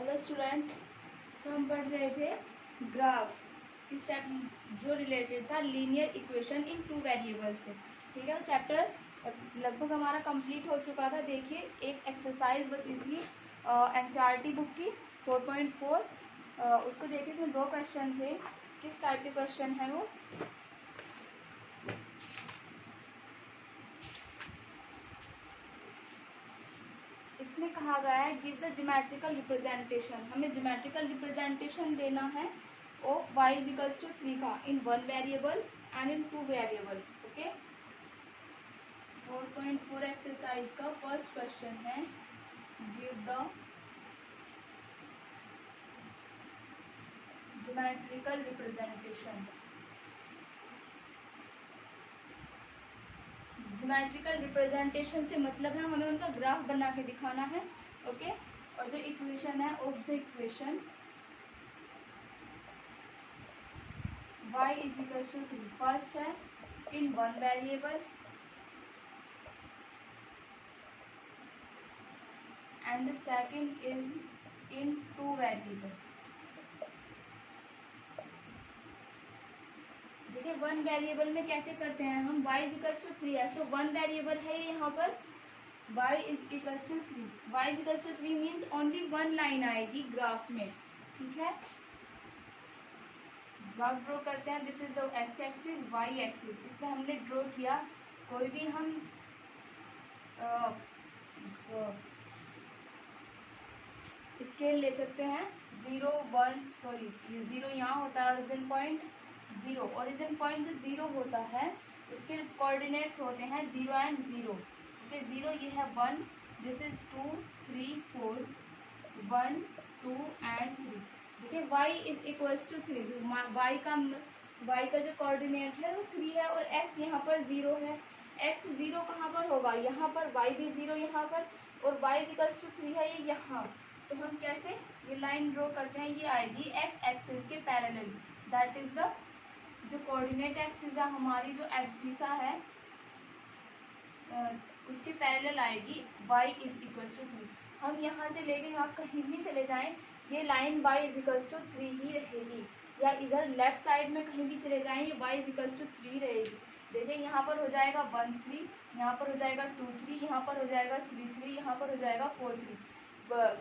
Hello students, सो हम पढ़ रहे थे ग्राफ इस चैप्टर जो रिलेटेड था linear equation in two variables से। ठीक है, वो चैप्टर लगभग हमारा कंप्लीट हो चुका था। देखिए, एक एक्सरसाइज बची थी एनसीईआरटी बुक की 4.4, उसको देखिए। इसमें 2 क्वेश्चन थे। किस टाइप के क्वेश्चन है वो? इसमें कहा गया है गिव द ज्योमेट्रिकल रिप्रेजेंटेशन। हमें ज्योमेट्रिकल रिप्रेजेंटेशन देना है of y is equals to 3 का in 1 variable and in 2 variable. Okay, 4.4 exercise का फर्स्ट क्वेश्चन है give the geometrical representation. Geometrical representation से मतलब है हमें उनका ग्राफ बना के दिखाना है। ओके, और जो इक्वेशन है of the equation y is equals to 3, first है in 1 variable and the second is in 2 variable. देखिए, 1 वेरिएबल में कैसे करते हैं हम? y इज इक्वल्स टू 3 है, सो 1 वेरिएबल है यहाँ पर y is equals to 3। y is equals to 3 means only 1 line आएगी ग्राफ में। ठीक है, ग्राफ ड्रॉ करते हैं। This is the x axis, y axis. इस पर हमने ड्रॉ किया। कोई भी हम स्केल ले सकते हैं। 0 1, सॉरी ये 0 यहाँ होता है ओरिजिन पॉइंट 0। ओरिजिन पॉइंट जो 0 होता है उसके कोऑर्डिनेट्स होते हैं 0 एंड 0। ओके, 0 ये है 1, दिस इज 2 3 4, 1 2 एंड 3। देखिए, y is equals to 3। y का जो कोऑर्डिनेट है वो 3 है और x यहाँ पर 0 है। x 0 कहाँ पर होगा? यहाँ पर। y भी 0 यहाँ पर और y इज इक्वल्स टू 3 है ये यहाँ। तो हम कैसे ये लाइन ड्रॉ करते हैं? ये आएगी x एक्सिस के पैरेलल। दैट इज द जो कोऑर्डिनेट एक्सिस है हमारी, जो एब्सिसा है उसके पैरेलल आएगी y इज इक्वल्स टू 3। हम यहाँ से लेके यहाँ कहीं भी चले जाएं, ये line y is equals to 3 ही रहेगी। या इधर लेफ्ट साइड में कहीं भी चले जाएं, ये y इज इक्वल्स टू 3 रहेगी। देखिए, यहाँ पर हो जाएगा 1 3, यहाँ पर हो जाएगा 2 3, यहाँ पर हो जाएगा 3 3, यहाँ पर हो जाएगा 4 3।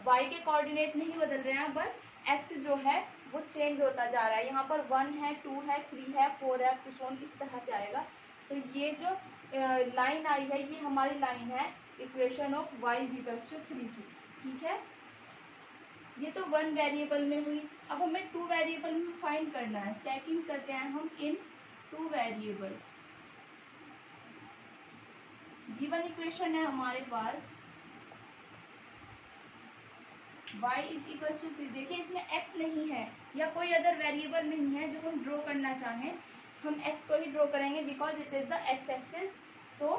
y के कोऑर्डिनेट नहीं बदल रहे हैं, बट x जो है वो चेंज होता जा रहा है। यहाँ पर 1 है, 2 है, 3 है, 4 है, तो सोन इस तरह से आएगा। सो ये जो लाइन आई है ये हमारी लाइन है equation of y is equals to 3 की। ठीक है, ये तो 1 वेरिएबल में हुई। अब हमें 2 वेरिएबल में फाइंड करना है। सेकंड करते हैं हम इन 2 वेरिएबल। गिवन इक्वेशन है हमारे पास y इज इक्वल्स टू 3। देखिए, इसमें x नहीं है या कोई अदर वेरिएबल नहीं है जो हम ड्रॉ करना चाहें। हम x को ही ड्रॉ करेंगे because it is the x axis. So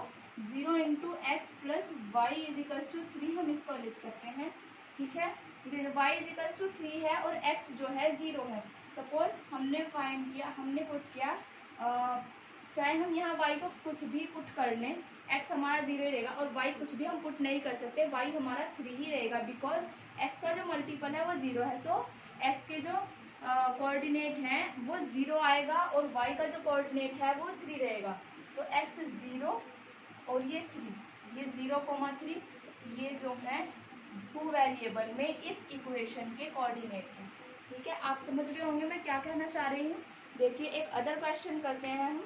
0 into x plus y is equals to 3 हम इसको लिख सकते हैं। ठीक है, y इज इक्वल्स टू 3 है और x जो है 0 है। सपोज हमने फाइंड किया, हमने पुट किया, चाहे हम यहाँ y को कुछ भी पुट कर लें, x हमारा 0 ही रहेगा और y कुछ भी हम पुट नहीं कर सकते, y हमारा 3 ही रहेगा बिकॉज x का जो मल्टीपल है वो 0 है। सो x के जो कोऑर्डिनेट हैं वो 0 आएगा और y का जो कोऑर्डिनेट है वो 3 रहेगा। सो x 0 और ये 3, ये 0,3, ये जो है 2 वेरिएबल में इस इक्वेशन के कोऑर्डिनेट हैं। ठीक है, आप समझ गए होंगे मैं क्या कहना चाह रही हूँ। देखिए, एक अदर क्वेश्चन करते हैं हम।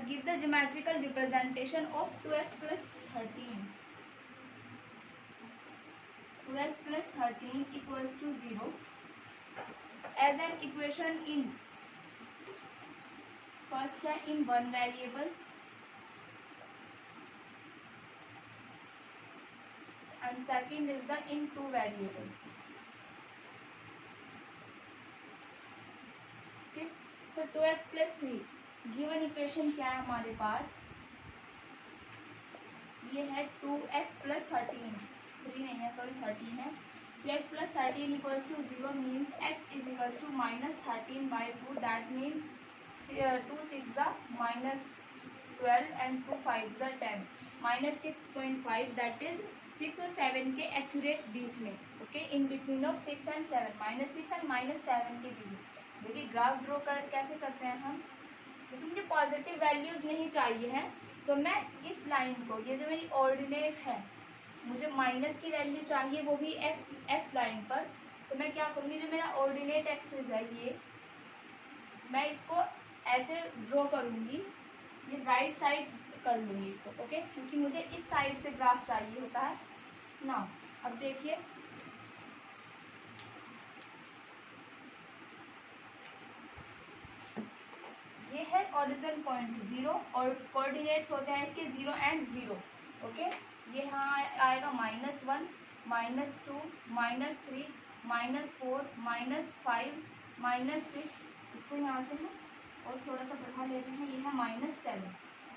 Give the geometrical representation of 2x plus 13. 2x plus 13 equals to 0 as an equation in first है in 1 variable and second is the in 2 variable. Okay, so 2x plus 3 given equation क्या है हमारे पास? ये है 2x plus 13, 3 नहीं है sorry 13 है। 2x plus 13 equals to 0 means x is equals to -13/2, that means 2 6 ज़ा -12 एंड 2 5 ज़ा 10, -6.5 दैट इज 6 और 7 के एक्यूरेट बीच में, okay, in between of 6 and 7, -6 and -7 के बीच। देखिए ग्राफ ड्रॉ कैसे करते हैं हम, क्योंकि मुझे पॉजिटिव वैल्यूज़ नहीं चाहिए हैं, सो मैं इस लाइन को, ये जो मेरी ऑर्डिनेट है, मुझे माइनस की वैल्यू चाहिए वो भी एक्स लाइन पर, सो मैं क्या करूँगी, जो मेरा ऑर्डिनेट एक्सिस है ये, मैं इसको ऐसे ड्रॉ करूँगी, ये राइट साइड कर लूँगी इसको, ओके, क्योंकि मुझे इस साइड से ग्राफ चाहिए होता है ना। अब देखिए ये है ओरिजिन पॉइंट 0 और कोऑर्डिनेट्स होते हैं इसके 0 एंड 0, ओके। ये यहाँ आएगा -1, -2, -3, -4, -5, -6, इसको यहाँ से हम और थोड़ा सा बढ़ा लेते हैं, ये है -7,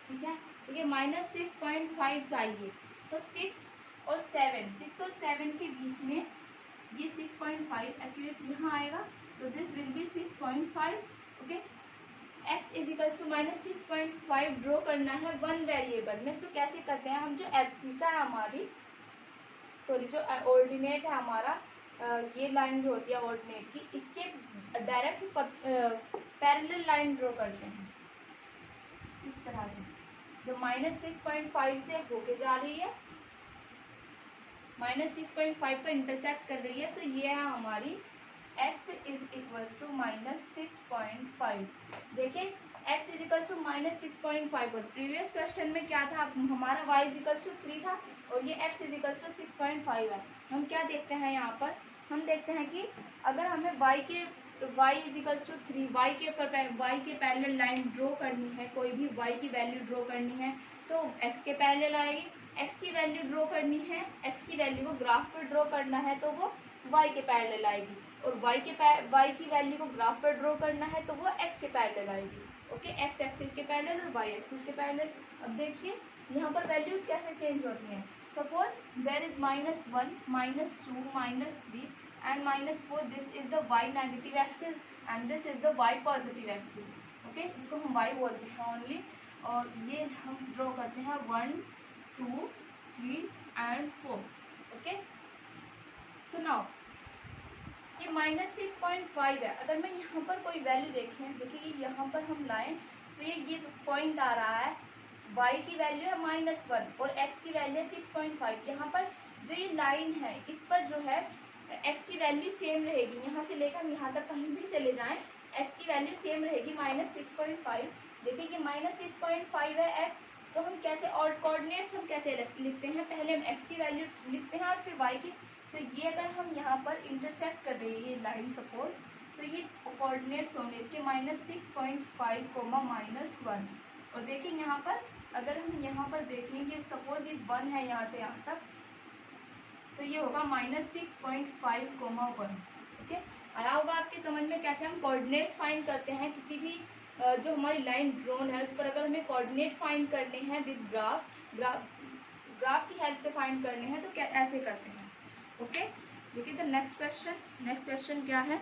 ठीक है। तो ये -6.5 चाहिए, तो 6 और 7 के बीच में ये 6.5 एक्यूरेट यहाँ आएगा, so this will be 6.5, okay. x is equals to -6.5 draw करना है वन वेरिएबल में, सो कैसे करते हैं हम, जो एब्सिसा है हमारी, सॉरी जो ऑर्डिनेट है हमारा, ये लाइन जो होती है ऑर्डिनेट की, इसके डायरेक्ट पैरेलल लाइन ड्रॉ करते हैं इस तरह से, जो -6.5 से होके जा रही है, -6.5 का इंटरसेक्ट कर रही है, सो ये है हमारी x इज इक्वल्स टू -6.5। देखिए x इज इक्वल्स टू -6.5, और प्रीवियस क्वेश्चन में क्या था हमारा y इज इक्वल्स टू 3 था, और ये x इज इक्वल्स टू 6.5 है। हम क्या देखते हैं यहाँ पर, हम देखते हैं कि अगर हमें y is equals to 3, y के पैरेलल लाइन ड्रॉ करनी है, कोई भी y की वैल्यू ड्रॉ करनी है तो x के पैरेलल आएगी, x की वैल्यू ड्रॉ करनी है, x की वैल्यू को ग्राफ पर ड्रॉ करना है तो वो y के पैरेलल आएगी, और y की वैल्यू को ग्राफ पर ड्रॉ करना है तो वो x के पैरेलल आएगी, ओके, x एक्सिस के पैरेलल और y एक्सिस के पैरेलल। अब देखिए यहाँ पर वैल्यूज कैसे चेंज होती हैं, suppose there is -1, -2, -3 and -4, this is the y negative axis and this is the y positive axis, okay, इसको हम y बोलते हैं ओनली, और ये हम ड्रॉ करते हैं 1, 2, 3 एंड 4, ओके। सो नाउ ये -6.5 है, अगर मैं यहाँ पर कोई वैल्यू देखें, देखिए यहाँ पर हम लाएं, तो ये पॉइंट आ रहा है, y की वैल्यू है -1 और x की वैल्यू है 6.5, यहाँ पर जो ये लाइन है इस पर जो है x की वैल्यू सेम रहेगी, यहाँ से लेकर यहाँ तक कहीं भी चले जाएं x की वैल्यू सेम रहेगी -6.5। देखिए कि -6.5 है x, तो हम कैसे, और कोऑर्डिनेट्स हम कैसे लिखते हैं, पहले हम x की वैल्यू लिखते हैं और फिर y की, तो ये अगर हम यहाँ पर इंटरसेक्ट कर रहे हैं ये लाइन सपोज, तो ये कोऑर्डिनेट्स होंगे इसके -6.5, -1, और देखिए यहाँ पर अगर हम यहाँ पर देखेंगे सपोज ये 1 है यहाँ से यहाँ तक, तो ये होगा -6.5, 1, ओके। आया होगा आपके समझ में कैसे हम कोऑर्डिनेट्स फाइंड करते हैं, किसी भी जो हमारी लाइन ड्रॉन है उस पर अगर हमें कोऑर्डिनेट फाइंड करने हैं विद ग्राफ की हेल्प से फाइंड करने हैं, तो क्या ऐसे करते हैं, ओके। देखिए द नेक्स्ट क्वेश्चन क्या है,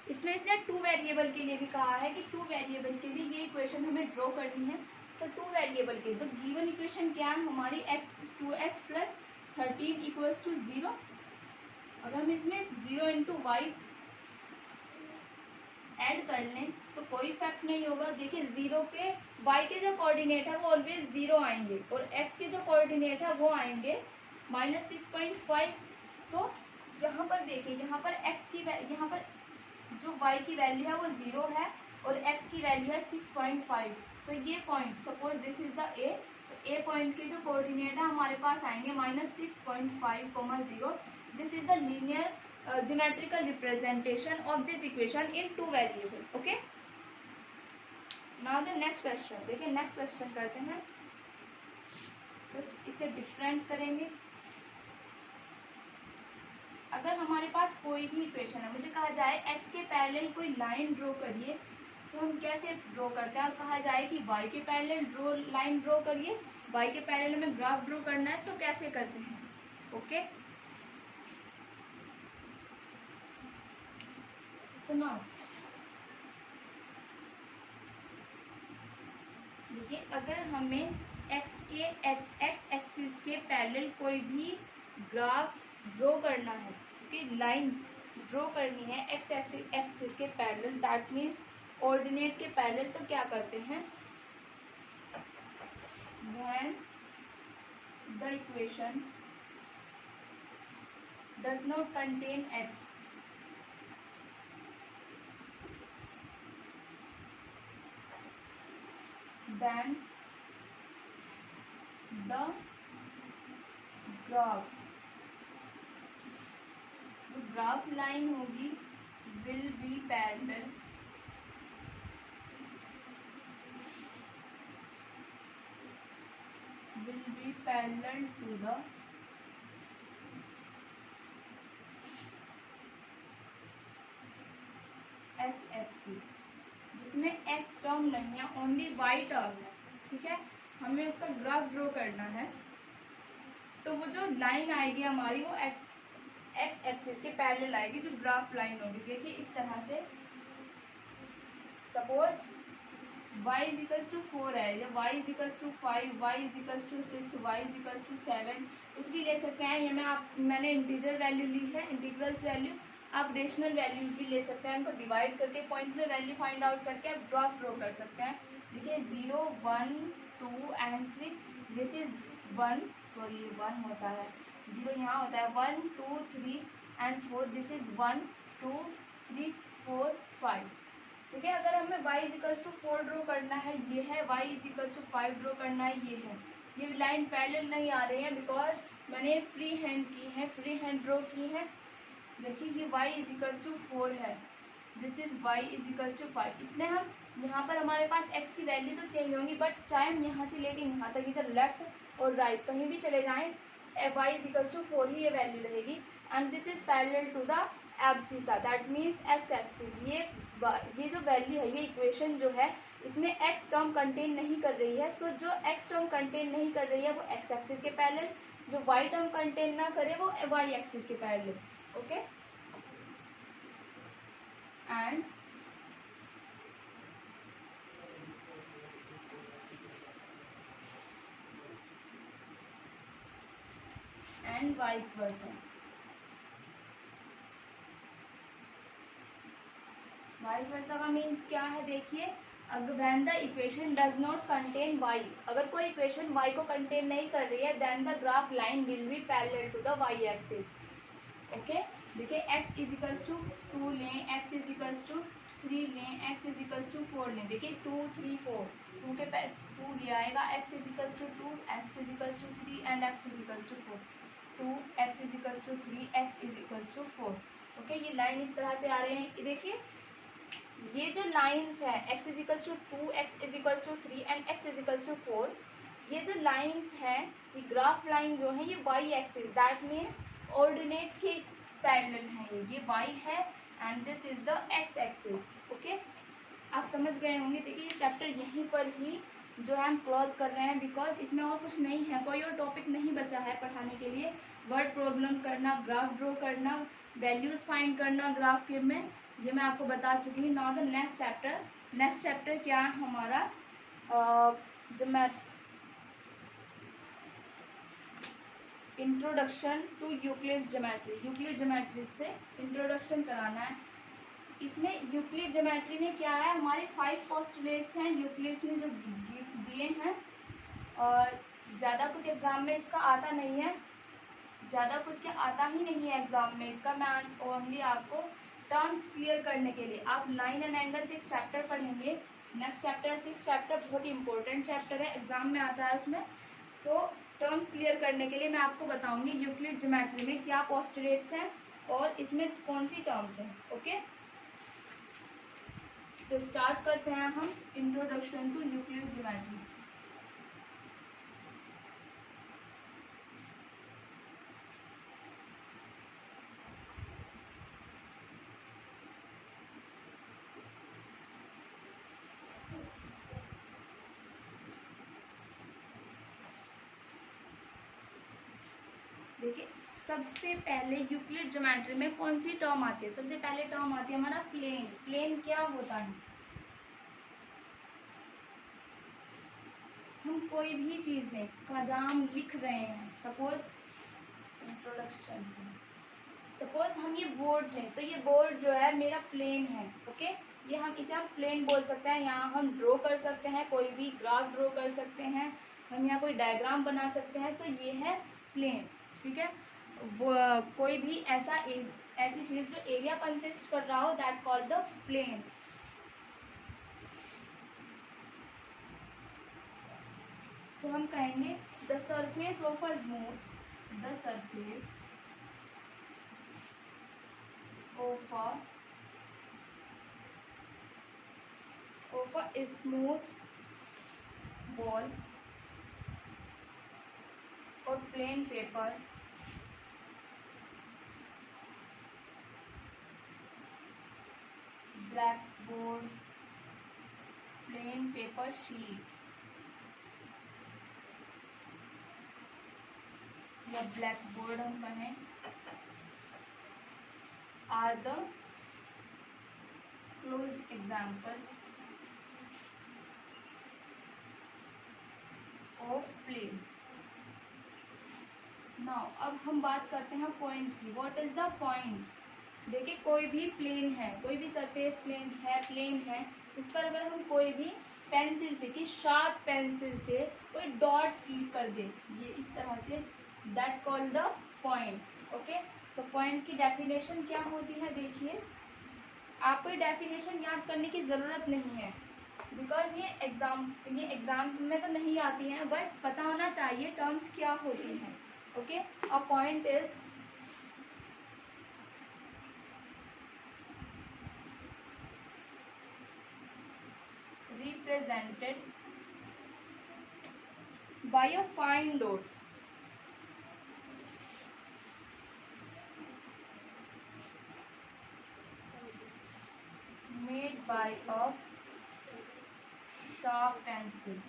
इसमें इसने 2 वेरिएबल के लिए भी कहा है कि 2 वेरिएबल के लिए ये इक्वेशन हमें ड्रॉ करनी है, सो 2 वेरिएबल के, तो गिवन इक्वेशन क्या है हमारी, 2x प्लस 13 इक्वल्स टू 0, अगर हम इसमें 0 इंटू वाई ऐड कर लें तो कोई इफेक्ट नहीं होगा। देखिए 0 पे y के जो कोऑर्डिनेट है वो ऑलवेज 0 आएंगे, और x के जो कोऑर्डिनेट है वो आएंगे -6.5। सो यहाँ पर देखिए, यहाँ पर यहाँ पर जो y की वैल्यू है वो 0 है और x की वैल्यू है 6.5। सो ये point suppose this is the a, तो a पॉइंट के जो कोऑर्डिनेट है हमारे पास आएंगे -6.5, 0। This is the linear geometrical representation of this equation in 2 variable, okay। now the next question, देखिए नेक्स्ट क्वेश्चन करते हैं, कुछ इससे डिफरेंट करेंगे। अगर हमारे पास कोई भी इक्वेशन है, मुझे कहा जाए x के पैरेलल कोई लाइन ड्रॉ करिए, तो हम कैसे ड्रॉ करते हैं, और कहा जाए कि y के पैरेलल लाइन ड्रॉ करिए, वाई के पैरेलल में ग्राफ ड्रॉ करना है, सो कैसे करते हैं, ओके। सुनो, देखिए अगर हमें एक्स एक्सिस के पैरेलल कोई भी ग्राफ ड्रॉ करना है, क्योंकि लाइन ड्रॉ करनी है एक्स एक्सिस के पैरेलल, दैट मीन्स ऑर्डिनेट के पैरेलल, तो क्या करते हैं, when the equation does not contain x, then the graph, जो ग्राफ लाइन होगी will be parallel to the x axis, जिसमें x टर्म नहीं है, ओनली y टर्म है, ठीक है। हमें उसका ग्राफ ड्रॉ करना है, तो वो जो लाइन आएगी हमारी वो एक्स एक्सिस के पैरेलल आएगी, जो ग्राफ लाइन होगी। देखिए इस तरह से, suppose y is equals to 4 है, या y is equals to 5, y is equals to 6, y is equals to 7, कुछ भी ले सकते हैं। ये मैंने इंटीजर वैल्यू ली है, इंटीग्रल्स वैल्यू, आप रेशनल वैल्यूज भी ले सकते हैं, उनको डिवाइड करके पॉइंट में वैल्यू फाइंड आउट करके आप ग्राफ ड्रॉ कर सकते हैं। देखिए 0 1 2 एंड 3, दिस इज 1, सॉरी ये 1 होता है, 0 यहाँ होता है, 1 2 3 एंड 4, दिस इज 1 2 3 4 5, ठीक है। अगर हमें y is equals to 4 draw करना है, ये है, y is equals to 5 draw करना है, ये है। ये लाइन पैरेलल नहीं आ रही है बिकॉज मैंने फ्री हैंड की है, फ्री हैंड ड्रॉ की है। देखिए ये y इज इक्वल्स टू 4 है, this is y is equals to 5। इसमें हम यहाँ पर हमारे पास x की वैल्यू तो चेंज होंगी, बट चाहे हम यहाँ से लेके यहाँ तक, इधर लेफ्ट और राइट कहीं भी चले जाएँ, y इज इक्वल्स टू 4 ही ये वैल्यू रहेगी। And this is parallel to the abscissa, that means x axis. ये जो वैल्यू है, ये इक्वेशन जो है, इसमें x टर्म कंटेन नहीं कर रही है, सो जो x टर्म कंटेन नहीं कर रही है वो x एक्सिस के पैरेलल, जो y टर्म कंटेन ना करे वो y एक्सिस के parallel, okay. And vice versa. Vice versa का मीन्स क्या है, देखिए अगर when the equation does not contain y, अगर कोई इक्वेशन y को कंटेन नहीं कर रही है, then the graph line will be parallel to the y axis, okay. देखिए x इज इक्वल्स टू 2 लें, x इज इक्वल्स टू 3 लें, x इज इक्वल्स टू 4 लें। देखिए 2 3 4, 2 के 2 लिया आएगा, x is equals to 2, x is equals to 3 and x is equals to 4, 2 x is equals to 3, x is equals to 4, okay. ये line इस तरह से आ रहे हैं। देखिए ये जो लाइंस है, x is equals to 2, x is equals to 3 and x is equals to 4, ये जो लाइंस हैं, ये ग्राफ लाइन जो है, ये y axis, that means ordinate के पैरेलल है, ये y है and this is the x axis, okay. आप समझ गए होंगे। देखिए ये चैप्टर यहीं पर ही जो है हम क्लोज कर रहे हैं, बिकॉज इसमें और कुछ नहीं है, कोई और टॉपिक नहीं बचा है पढ़ाने के लिए। वर्ड प्रॉब्लम करना, ग्राफ ड्रॉ करना, वैल्यूज फाइंड करना ग्राफ के में, ये मैं आपको बता चुकी हूँ। नाउ द नेक्स्ट चैप्टर क्या है हमारा, introduction to Euclid's geometry. Euclid geometry से इंट्रोडक्शन कराना है। इसमें यूक्लिड ज्योमेट्री में क्या है, हमारे 5 पोस्टुलेट्स हैं यूक्लिड्स ने जो दिए हैं, और ज़्यादा कुछ एग्ज़ाम में इसका आता नहीं है, ज़्यादा कुछ क्या आता ही नहीं है एग्ज़ाम में इसका। मैं ओनली आपको टर्म्स क्लियर करने के लिए, आप लाइन एंड एंगल्स एक चैप्टर पढ़ेंगे, नेक्स्ट चैप्टर 6 चैप्टर बहुत ही इंपॉर्टेंट चैप्टर है, एग्जाम में आता है उसमें। सो टर्म्स क्लियर करने के लिए मैं आपको बताऊंगी यूक्लिड ज्योमेट्री में क्या पोस्टुलेट्स हैं और इसमें कौन सी टर्म्स हैं, ओके। सो स्टार्ट करते हैं हम इंट्रोडक्शन टू यूक्लिड ज्योमेट्री। देखिए सबसे पहले यूक्लिड ज्योमेट्री में कौन सी टर्म आती है? सबसे पहले टर्म आती है हमारा प्लेन। प्लेन क्या होता है? हम कोई भी चीज़ लें का जहाँ हम लिख रहे हैं, सपोज इंट्रोडक्शन, सपोज हम ये बोर्ड लें तो ये बोर्ड जो है मेरा प्लेन है। ओके, ये हम इसे हम प्लेन बोल सकते हैं। यहाँ हम ड्रॉ कर सकते हैं, कोई भी ग्राफ ड्रॉ कर सकते हैं, हम यहाँ कोई डायग्राम बना सकते हैं। सो ये है प्लेन। ठीक है, वो कोई भी ऐसी चीज़ जो एरिया कंसिस्ट कर रहा हो, दैट कॉल्ड द प्लेन। सो हम कहेंगे the surface of a smooth, the surface of a smooth ball or plain paper blackboard, plain paper sheet या blackboard हम कहें, are the close examples of plane. Now अब हम बात करते हैं पॉइंट की। What is the point? देखिए कोई भी प्लेन है, कोई भी सरफेस प्लेन है, उस पर अगर हम कोई भी पेंसिल से, कि शार्प पेंसिल से कोई डॉट कर दे, ये इस तरह से, that call the point. Okay, so point की डेफिनेशन क्या होती है? देखिए आपको डेफिनेशन याद करने की ज़रूरत नहीं है, बिकॉज ये एग्ज़ाम में तो नहीं आती हैं, बट पता होना चाहिए टर्म्स क्या होती हैं। Okay, a point is represented by a fine dot made by a sharp pencil.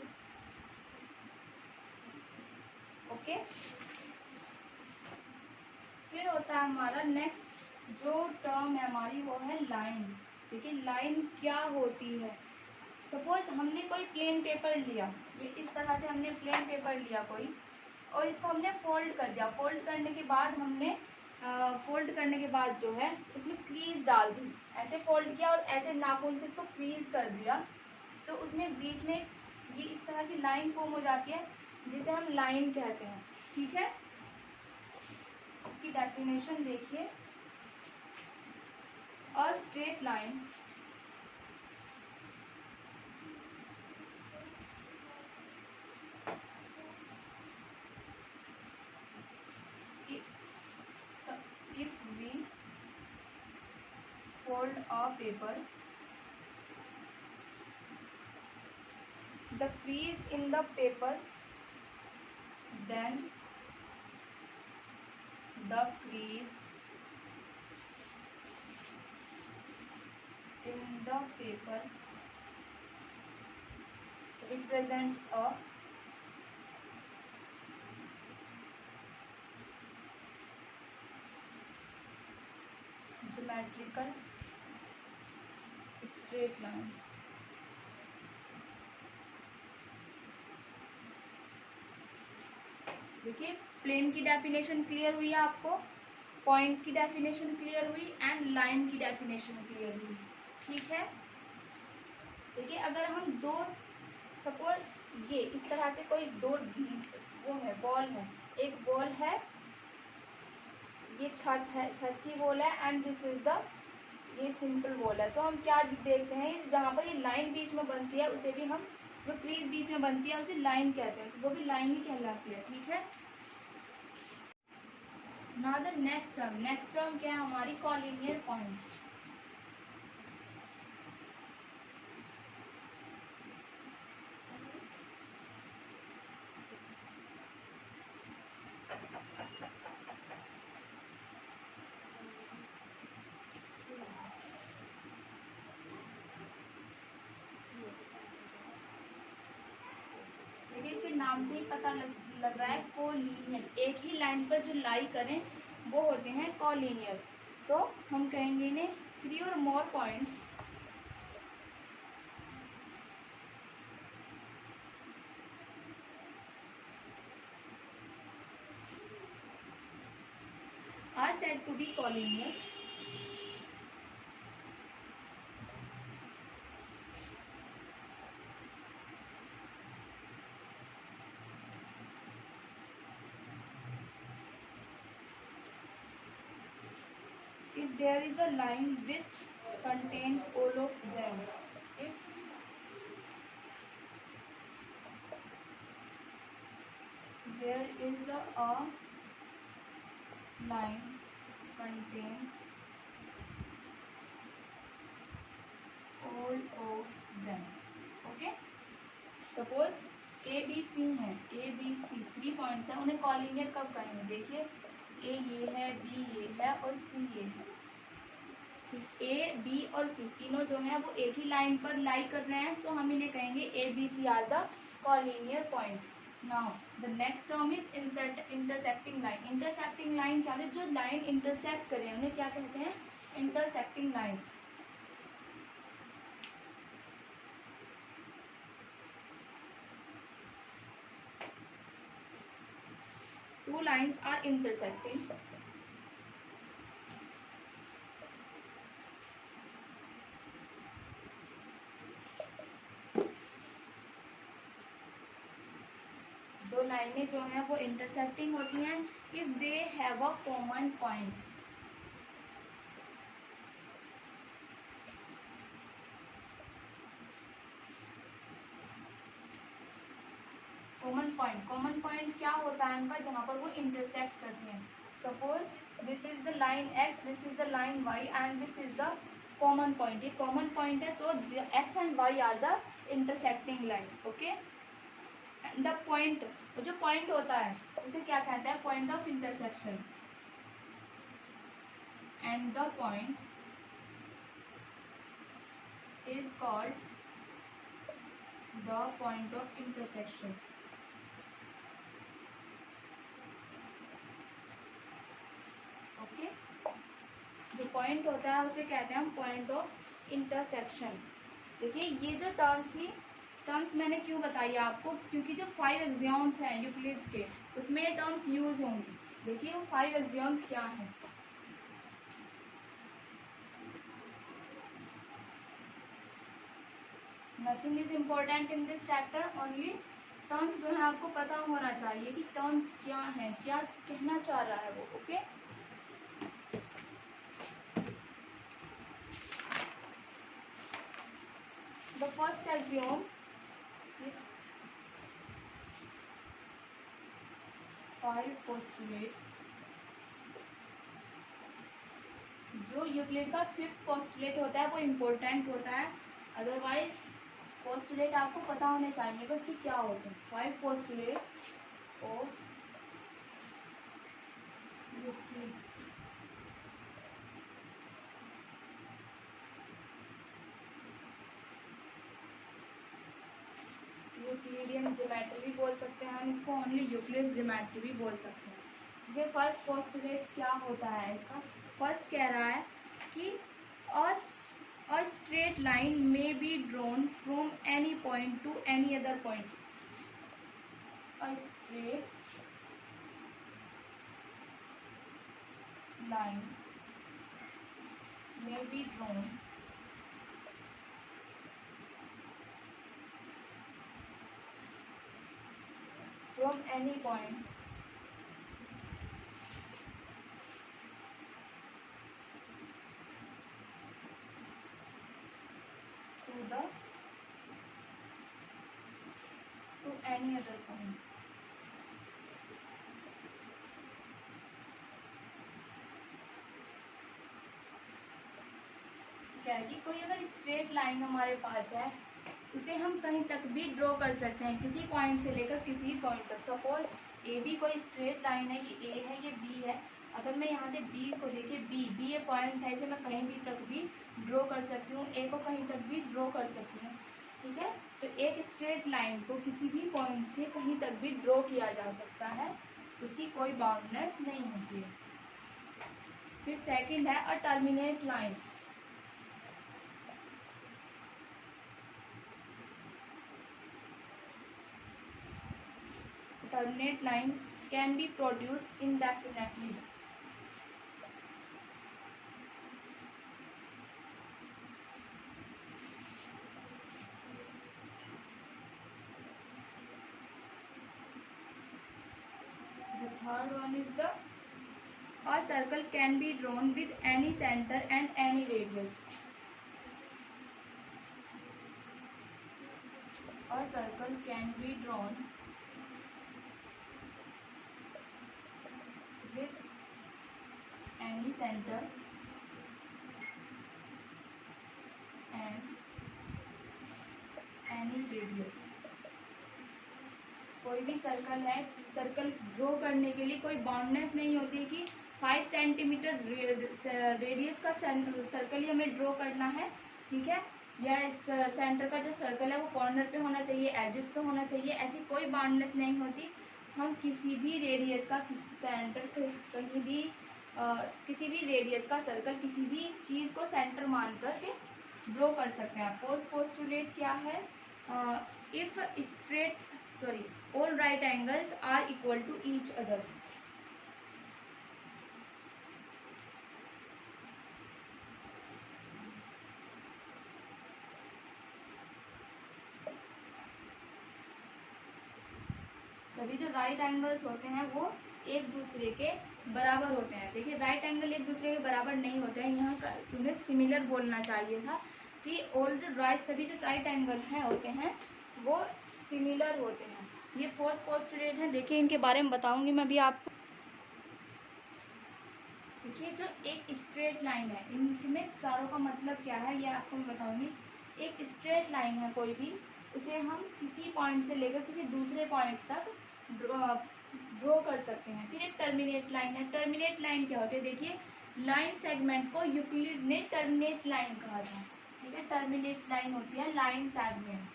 Okay, फिर होता है हमारा नेक्स्ट जो टर्म है हमारी, वो है लाइन। देखिए लाइन क्या होती है? सपोज हमने कोई प्लेन पेपर लिया, ये इस तरह से हमने प्लेन पेपर लिया कोई, और इसको हमने फोल्ड कर दिया। फोल्ड करने के बाद जो है उसमें क्रीज डाल दी। ऐसे फोल्ड किया और ऐसे नाखून से इसको क्रीज कर दिया, तो उसमें बीच में ये इस तरह की लाइन फॉर्म हो जाती है, जिसे हम लाइन कहते हैं। ठीक है, इसकी डेफिनेशन देखिए, अ straight line if we fold a paper, the crease in the paper, then the crease in the paper represents a geometrical straight line. देखिए प्लेन की डेफिनेशन क्लियर हुई है आपको, पॉइंट की डेफिनेशन क्लियर हुई, एंड लाइन की definition clear हुई। ठीक है, देखिए अगर हम दो, सपोज ये इस तरह से कोई दो वो है, बॉल है, एक बॉल है, ये छत है, छत की बॉल है, एंड दिस इज द, ये सिंपल बॉल है। सो हम क्या देखते हैं, जहाँ पर ये लाइन बीच में बनती है उसे भी हम, जो क्रीज बीच में बनती है उसे लाइन कहते हैं, वो भी लाइन ही कहलाती है। ठीक है, नाउ द नेक्स्ट टर्म क्या है हमारी? Collinear point. क्योंकि इसके नाम से ही पता लग रहा है कोलिनियर, एक ही लाइन पर जो लाई करें वो होते हैं कोलिनियर। सो हम कहेंगे इन्हें 3 और more points are said to be collinear. If there is a line which contains all of them, if there is a line contains all of them, okay, suppose A B C हैं, A B C 3 points हैं, उन्हें collinear कब कहेंगे? देखिए ए ये है, B ये है और सी ये है। ए बी और सी तीनों जो है वो एक ही लाइन पर लाई कर रहे हैं, सो हम इन्हें कहेंगे A B C are the collinear points. Now the next term is intersecting line. Intersecting line क्या है? जो लाइन इंटरसेक्ट करें उन्हें क्या कहते हैं? Intersecting lines. Two lines are intersecting. दो लाइनें जो हैं वो इंटरसेक्टिंग होती हैं if they have a common point. Common point क्या होता है उनका? जहाँ पर वो इंटरसेक्ट करते हैं। Suppose this is the line X, this is the line Y and this is the common point. ये कॉमन पॉइंट है, so X and Y are the intersecting line, okay. And the point, जो point होता है उसे क्या कहते हैं? Point of intersection. And the point is called the point of intersection. Okay, जो पॉइंट होता है उसे कहते हैं हम पॉइंट ऑफ इंटरसेक्शन। देखिए ये जो टर्म्स मैंने क्यों बताई आपको? क्योंकि जो 5 एक्सियोम्स हैं यूक्लिड्स के, उसमें ये टर्म्स यूज होंगी। देखिए वो 5 एक्सियोम्स क्या हैं? Nothing is important in this chapter, only terms जो है आपको पता होना चाहिए कि टर्म्स क्या हैं, क्या कहना चाह रहा है वो, okay. The first axiom, 5 postulates। जो यूक्लिड का 5th पोस्टुलेट होता है वो इम्पोर्टेंट होता है, अदरवाइज पोस्टुलेट आपको पता होने चाहिए बस कि क्या होते हैं। 5 postulates of Euclid. Euclidean geometry भी बोल सकते हैं हम इसको, ओनली यूक्लिड ज्योमेट्री भी बोल सकते हैं। ये फर्स्ट पोस्टुलेट क्या होता है इसका? फर्स्ट कह रहा है कि a straight line may be drawn from any point to any other point. A straight line may be drawn from any point to any other point. क्या है कि कोई अगर स्ट्रेट लाइन हमारे पास है, उसे हम कहीं तक भी ड्रॉ कर सकते हैं, किसी पॉइंट से लेकर किसी पॉइंट तक। सपोज ए बी कोई स्ट्रेट लाइन है, ये ए है, ये बी है। अगर मैं यहाँ से बी को देखिए, बी ये पॉइंट है, इसे मैं कहीं भी तक भी ड्रॉ कर सकती हूँ, ए को कहीं तक भी ड्रॉ कर सकती हूँ। ठीक है, तो एक स्ट्रेट लाइन को किसी भी पॉइंट से कहीं तक भी ड्रॉ किया जा सकता है, उसकी कोई बाउंडनेस नहीं होती है। फिर सेकंड है a terminate line. Terminate line can be produced indefinitely. The third one is the a circle can be drawn with any center and any radius. A circle can be drawn with any center and any radius. कोई भी circle है, circle draw करने के लिए कोई boundness नहीं होती कि 5 सेंटीमीटर रेडियस का सर्कल ही हमें ड्रॉ करना है, ठीक है, या इस सेंटर का जो सर्कल है वो कॉर्नर पे होना चाहिए, एजेस पे होना चाहिए, ऐसी कोई बाउंडनेस नहीं होती। हम किसी भी रेडियस का सेंटर कहीं भी किसी भी रेडियस का सर्कल किसी भी चीज़ को सेंटर मान करके ड्रॉ कर सकते हैं। फोर्थ पोस्टुलेट क्या है? If all right angles are equal to each other. सभी जो राइट एंगल्स होते हैं वो एक दूसरे के बराबर होते हैं। देखिए राइट एंगल एक दूसरे के बराबर नहीं होते हैं, यहाँ का उन्हें सिमिलर बोलना चाहिए था कि ऑल जो राइट सभी जो राइट एंगल हैं होते हैं वो सिमिलर होते हैं। ये फोर्थ पोस्टुलेट है, देखिए इनके बारे में बताऊंगी मैं भी आपको। देखिए जो एक स्ट्रेट लाइन है, इनमें चारों का मतलब क्या है ये आपको मैं बताऊंगी। एक स्ट्रेट लाइन है कोई भी, उसे हम किसी पॉइंट से लेकर किसी दूसरे पॉइंट तक ड्रॉ कर सकते हैं। फिर एक टर्मिनेट लाइन है। टर्मिनेट लाइन क्या होती है? देखिए लाइन सेगमेंट को यूक्लिड ने टर्मिनेट लाइन कहा था, ठीक है। टर्मिनेट लाइन होती है लाइन सेगमेंट।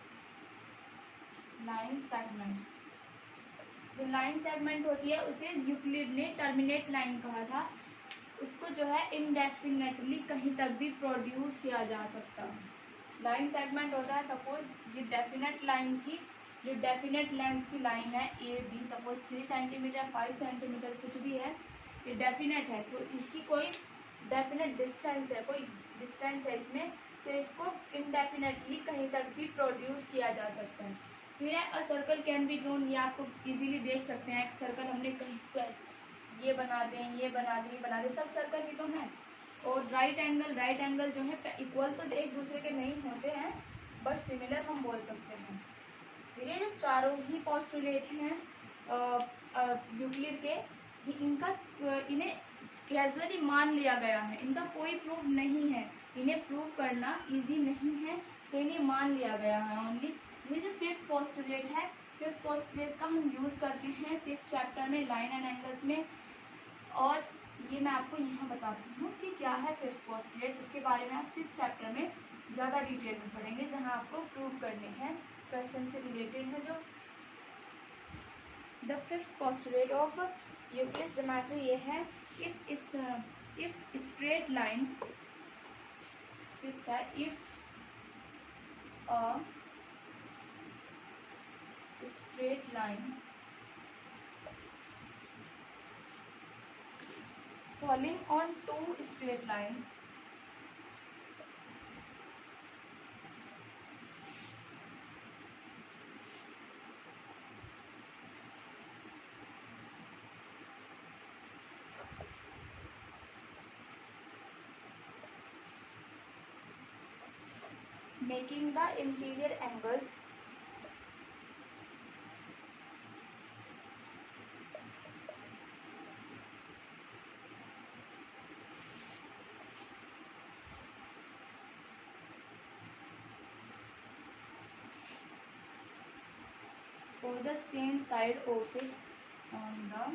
लाइन सेगमेंट जो लाइन सेगमेंट होती है उसे यूक्लिड ने टर्मिनेट लाइन कहा था। उसको जो है इनडेफिनेटली कहीं तक भी प्रोड्यूस किया जा सकता है। लाइन सेगमेंट होता है, सपोज ये डेफिनेट लाइन की जो डेफिनेट लेंथ की लाइन है A B, suppose 3 centimetre 5 centimetre कुछ भी है, ये डेफिनेट है, तो इसकी कोई डेफिनेट डिस्टेंस है, कोई डिस्टेंस है इसमें, तो इसको इनडेफिनेटली कहीं तक भी प्रोड्यूस किया जा सकता है। फिर है a circle can be drawn. ये आपको इजीली देख सकते हैं, एक सर्कल हमने कहीं ये बना दें, ये बना दें, ये बना दें, सब सर्कल ही तो हैं। और राइट एंगल जो है इक्वल तो एक दूसरे के नहीं होते हैं, बट सिमिलर हम बोल सकते हैं। ये जो चारों ही पोस्टुलेट हैं यूक्लिड के, इन्हें कैजुअली मान लिया गया है, इनका कोई प्रूफ नहीं है, इन्हें प्रूव करना इजी नहीं है, सो इन्हें मान लिया गया है ओनली। ये जो फिफ्थ पोस्टुलेट है, फिफ्थ पोस्टुलेट का हम यूज़ करते हैं 6th चैप्टर में लाइन एंड एंगल्स में, और ये मैं आपको यहाँ बताती हूँ कि क्या है फिफ्थ पोस्टुलेट। इसके बारे में आप 6th चैप्टर में ज़्यादा डिटेल में पढ़ेंगे, जहाँ आपको प्रूव करने हैं, क्वेश्चन से रिलेटेड है जो। The fifth postulate of Euclid's geometry ये है, इफ स्ट्रेट लाइन, फिफ्थ है if a straight line falling on two straight lines making the interior angles for the same side of it on the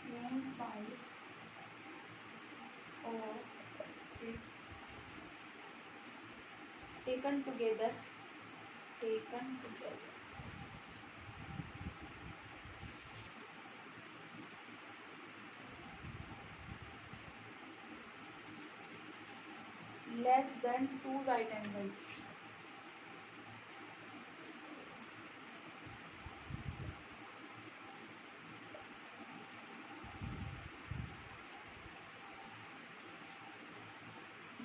same side of it taken together less than two right angles.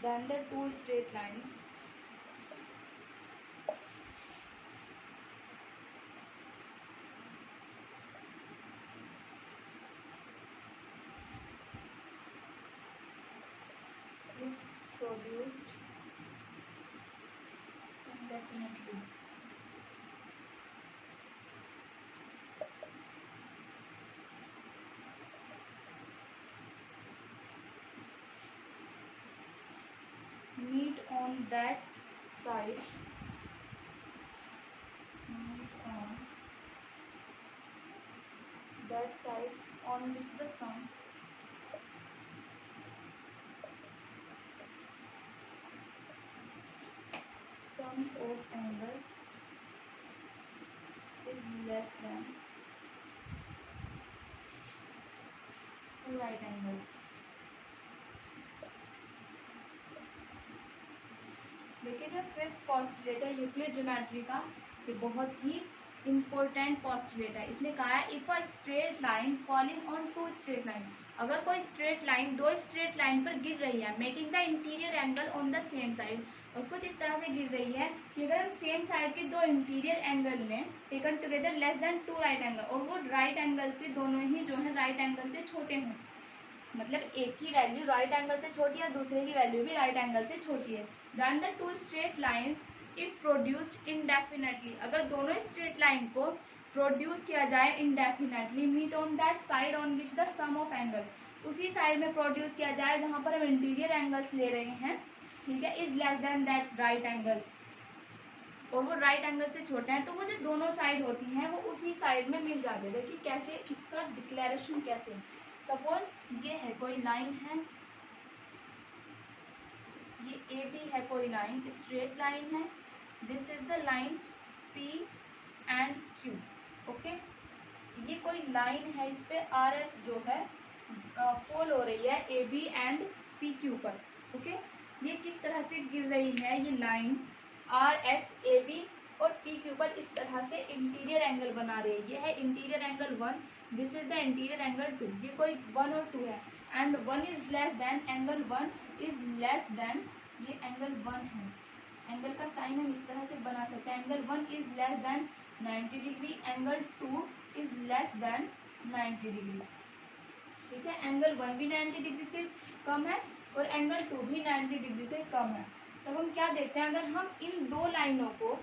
Then the two straight lines if produced indefinitely. Meet on that side. Meet on that side on which the sum of angles is less than two right angles. देखिए जो fifth postulate है Euclid geometry का, ये बहुत ही important postulate है. इसने कहा है if a straight line falling on two straight line, अगर कोई स्ट्रेट लाइन दो स्ट्रेट लाइन पर गिर रही है, making the interior angle on the same side, और कुछ इस तरह से गिर रही है कि अगर हम सेम साइड के दो इंटीरियर एंगल लें taken together less than two right angle, और वो राइट एंगल से दोनों ही जो है राइट एंगल से छोटे हों, मतलब एक की वैल्यू राइट एंगल से छोटी है, दूसरे की वैल्यू भी राइट एंगल से छोटी है. Then the two straight lines if produced indefinitely, अगर दोनों स्ट्रेट लाइन को प्रोड्यूस किया जाए indefinitely, meet on that side on which the sum of angle, उसी साइड में प्रोड्यूस किया जाए जहाँ पर हम इंटीरियर एंगल्स ले रहे हैं, ठीक है, is less than that right angles, और वो राइट एंगल से छोटे हैं, तो वो जो दोनों साइड होती हैं वो उसी साइड में मिल जाते हैं. देखिए कैसे इसका डिक्लेरेशन कैसे, सपोज ये है कोई लाइन है, ये ए बी है कोई लाइन, स्ट्रेट लाइन है, this is the line P and Q. Okay, ये कोई लाइन है, इस पे आर एस जो है फॉल हो रही है A B and P Q पर. ओके, ये किस तरह से गिर रही है, ये line R S A B और पी क्यू पर इस तरह से इंटीरियर एंगल बना रही है. ये है interior angle 1, this is the interior angle 2. ये कोई 1 और 2 है, and 1 is less than angle 1 is less than, ये एंगल 1 है, एंगल का साइन हम इस तरह से बना सकते हैं, angle 1 is less than 90 degree, angle 2 is less than 90 degree. ठीक है, एंगल 1 भी 90 डिग्री से कम है और एंगल 2 भी 90 डिग्री से कम है. तब हम क्या देखते हैं, अगर हम इन दो लाइनों को,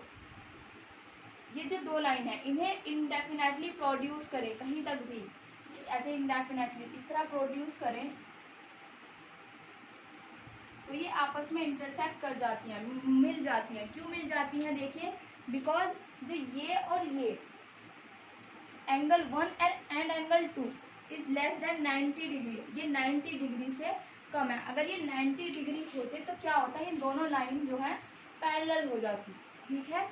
ये जो दो लाइन है, इन्हें इनडेफिनेटली प्रोड्यूस करें, कहीं तक भी ऐसे इनडेफिनेटली इस तरह प्रोड्यूस करें, तो ये आपस में इंटरसेक्ट कर जाती हैं, मिल जाती हैं. क्यों मिल जाती हैं, देखिए, बिकॉज जो ये और ये angle 1 and angle 2 is less than 90 degree, ये 90 डिग्री से कम है. अगर ये 90 डिग्री होते तो क्या होता है, इन दोनों लाइन जो है पैरेलल हो जाती. ठीक है,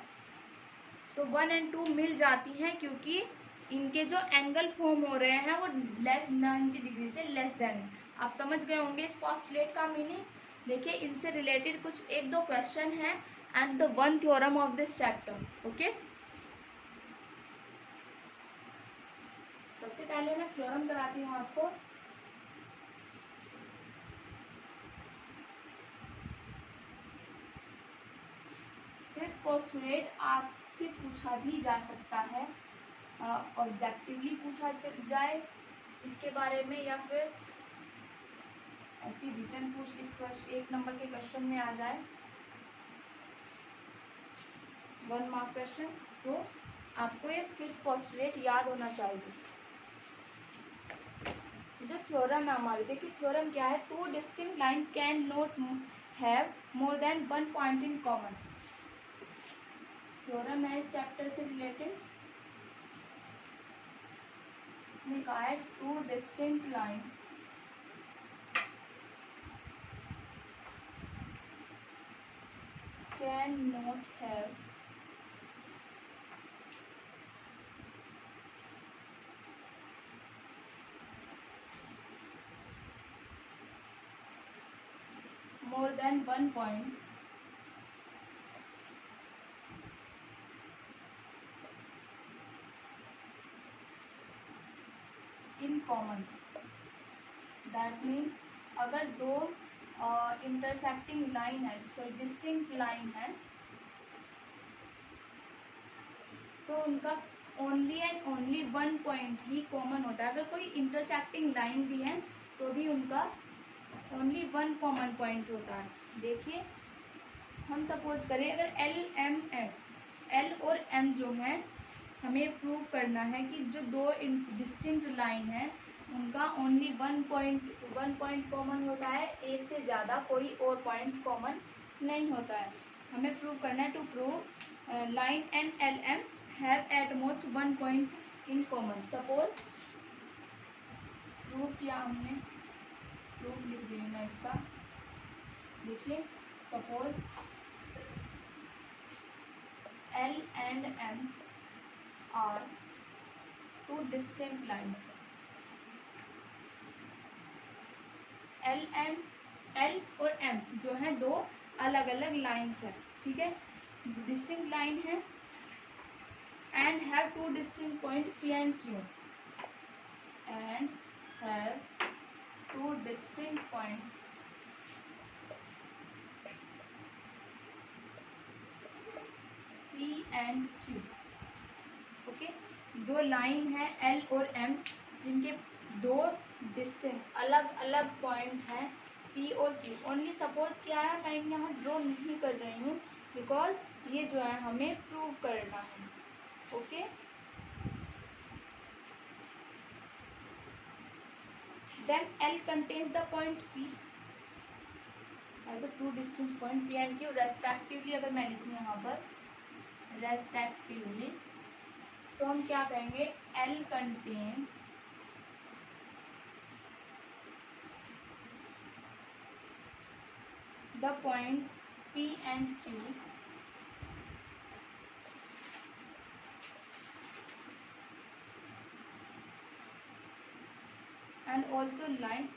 तो 1 एंड 2 मिल जाती हैं क्योंकि इनके जो एंगल फॉर्म हो रहे हैं वो लेस 90 डिग्री से लेस देन. आप समझ गए होंगे इस पोस्टुलेट का मीनिंग. देखिए इनसे रिलेटेड कुछ एक दो क्वेश्चन हैं and the one theorem of this chapter. Okay, सबसे पहले मैं थ्योरम कराती हूँ आपको. फिर पोस्टुलेट आपसे पूछा भी जा सकता है, ऑब्जेक्टिवली पूछा जाए इसके बारे में, या फिर ऐसी रिटर्न पूछ एक नंबर के क्वेश्चन में आ जाए, 1 मार्क क्वेश्चन. सो आपको ये फिफ्थ पोस्टुलेट याद होना चाहिए. जो थ्योरम है हमारे, देखिए थ्योरम क्या है, two distinct line can not have more than 1 point in common. Theorem है इस चैप्टर से रिलेटेड. इसने कहा है two distinct line can can not have more than 1 point in common. That means अगर दो इंटरसेक्टिंग लाइन है, सॉरी डिस्टिंक्ट लाइन है, तो उनका only and only 1 point he common होता है. अगर कोई इंटरसेक्टिंग लाइन भी है तो भी उनका ओनली 1 कॉमन पॉइंट होता है. देखिए हम सपोज करें अगर एल और एम जो है हमें प्रूव करना है कि जो दो डिस्टिंक्ट लाइन है उनका ओनली 1 पॉइंट कॉमन होता है, एक से ज़्यादा कोई और पॉइंट कॉमन नहीं होता है. हमें प्रूव करना है to prove line N L M have at most 1 point in common. Suppose prove किया हमने, प्रूफ लिख दिया मैं इसका. देखिए suppose L and M are two distinct lines. L और एम जो है दो अलग अलग लाइन्स है, ठीक है, डिस्टिंक्ट लाइन है and have two distinct point P and Q and have two distinct points P and Q. Okay, दो लाइन है L और M जिनके दो डिस्टिंक्ट अलग अलग पॉइंट हैं P और Q. ओनली सपोज क्या है, मैं यहाँ ड्रॉ नहीं कर रही हूँ बिकॉज ये जो है हमें प्रूव करना है. Okay, then L contains the point P as the two distinct point P and Q respectively. अगर मैं लिखूँ यहाँ पर respectively, so हम क्या कहेंगे, L contains the points P and Q and also line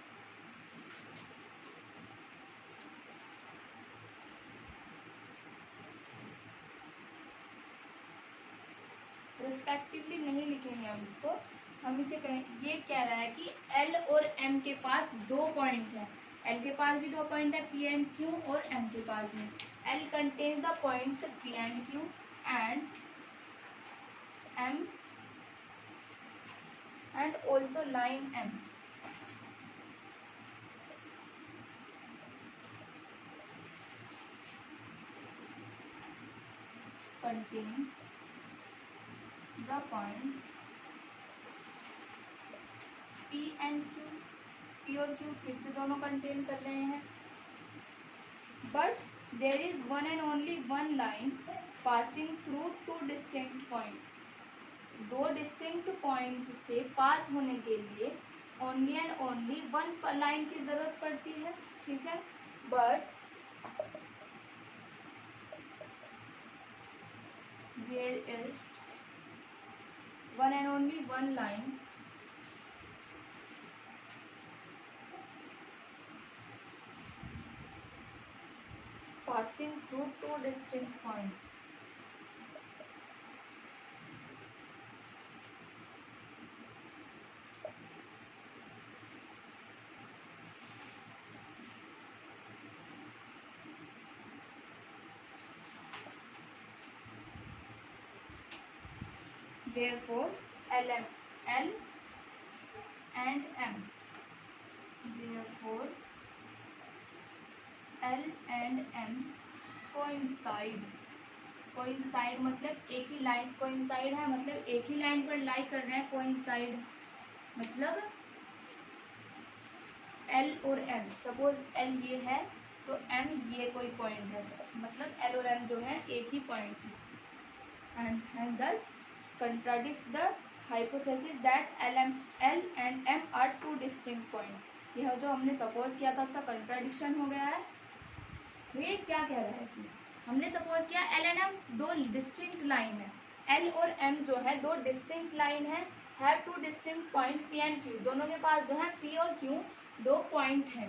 respectively नहीं लिखेंगे हम इसको, हम इसे कहें, ये कह रहा है कि L और M के पास दो पॉइंट है. L के पास भी दो पॉइंट है P एंड Q और M के पास भी. L contains the points P and Q and M and also line M. Contains the points P and Q. P और Q फिर से दोनों कंटेन कर रहे हैं, but there is one and only one line passing through two distinct point. दो distinct point से pass होने के लिए only and only one line की जरूरत पड़ती है, ठीक है, but there is one and only one line passing through two distinct points. Therefore, L and M. Therefore, L and M coincide. Coincide मतलब एक ही लाइन, coincide है मतलब एक ही लाइन पर लाई कर रहे हैं. coincide मतलब L और M. सपोज L ये है तो M ये कोई पॉइंट है, मतलब L और M जो है एक ही पॉइंट है. And thus contradicts the hypothesis that L and M are two distinct points. यह जो हमने सपोज किया था उसका कंट्राडिक्शन हो गया है. तो ये क्या कह रहा है इसमें, हमने सपोज किया एल एंड एम दो डिस्टिंक्ट लाइन है, एल और एम जो है दो डिस्टिंक्ट लाइन है, have two distinct point P and Q, दोनों के पास जो है पी और क्यू दो पॉइंट हैं।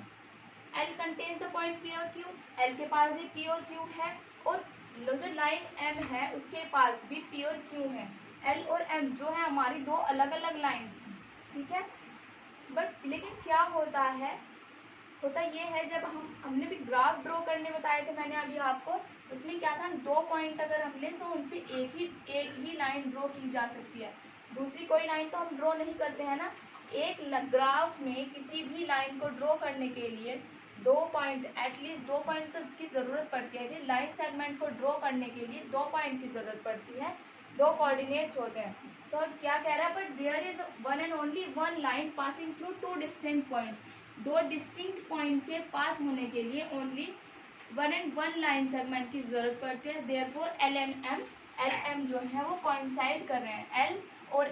L contains the point P और क्यू, एल के पास भी पी और क्यू है, और जो लाइन एम है उसके पास भी पी और क्यू है। एल और एम जो है हमारी दो अलग अलग लाइन्स हैं, ठीक है। बट लेकिन क्या होता है, होता ये है जब हमने भी ग्राफ ड्रॉ करने बताए थे मैंने अभी आपको, उसमें क्या था, दो पॉइंट अगर हम ले तो उनसे एक ही लाइन ड्रॉ की जा सकती है, दूसरी कोई लाइन तो हम ड्रॉ नहीं करते हैं ना। एक ग्राफ में किसी भी लाइन को ड्रॉ करने के लिए दो पॉइंट, एटलीस्ट दो पॉइंट तो इसकी ज़रूरत पड़ती है। लाइन सेगमेंट को ड्रॉ करने के लिए दो पॉइंट की ज़रूरत पड़ती है, दो कोऑर्डिनेट्स होते हैं। सो क्या कह रहा है, but there is one and only one line passing through two distinct points, दो डिस्टिंक्ट पॉइंट से पास होने के लिए only one and one line segment की जरूरत पड़ती है। देयरफॉर एल एंड एम जो है वो कोइंसाइड कर रहे हैं, एल और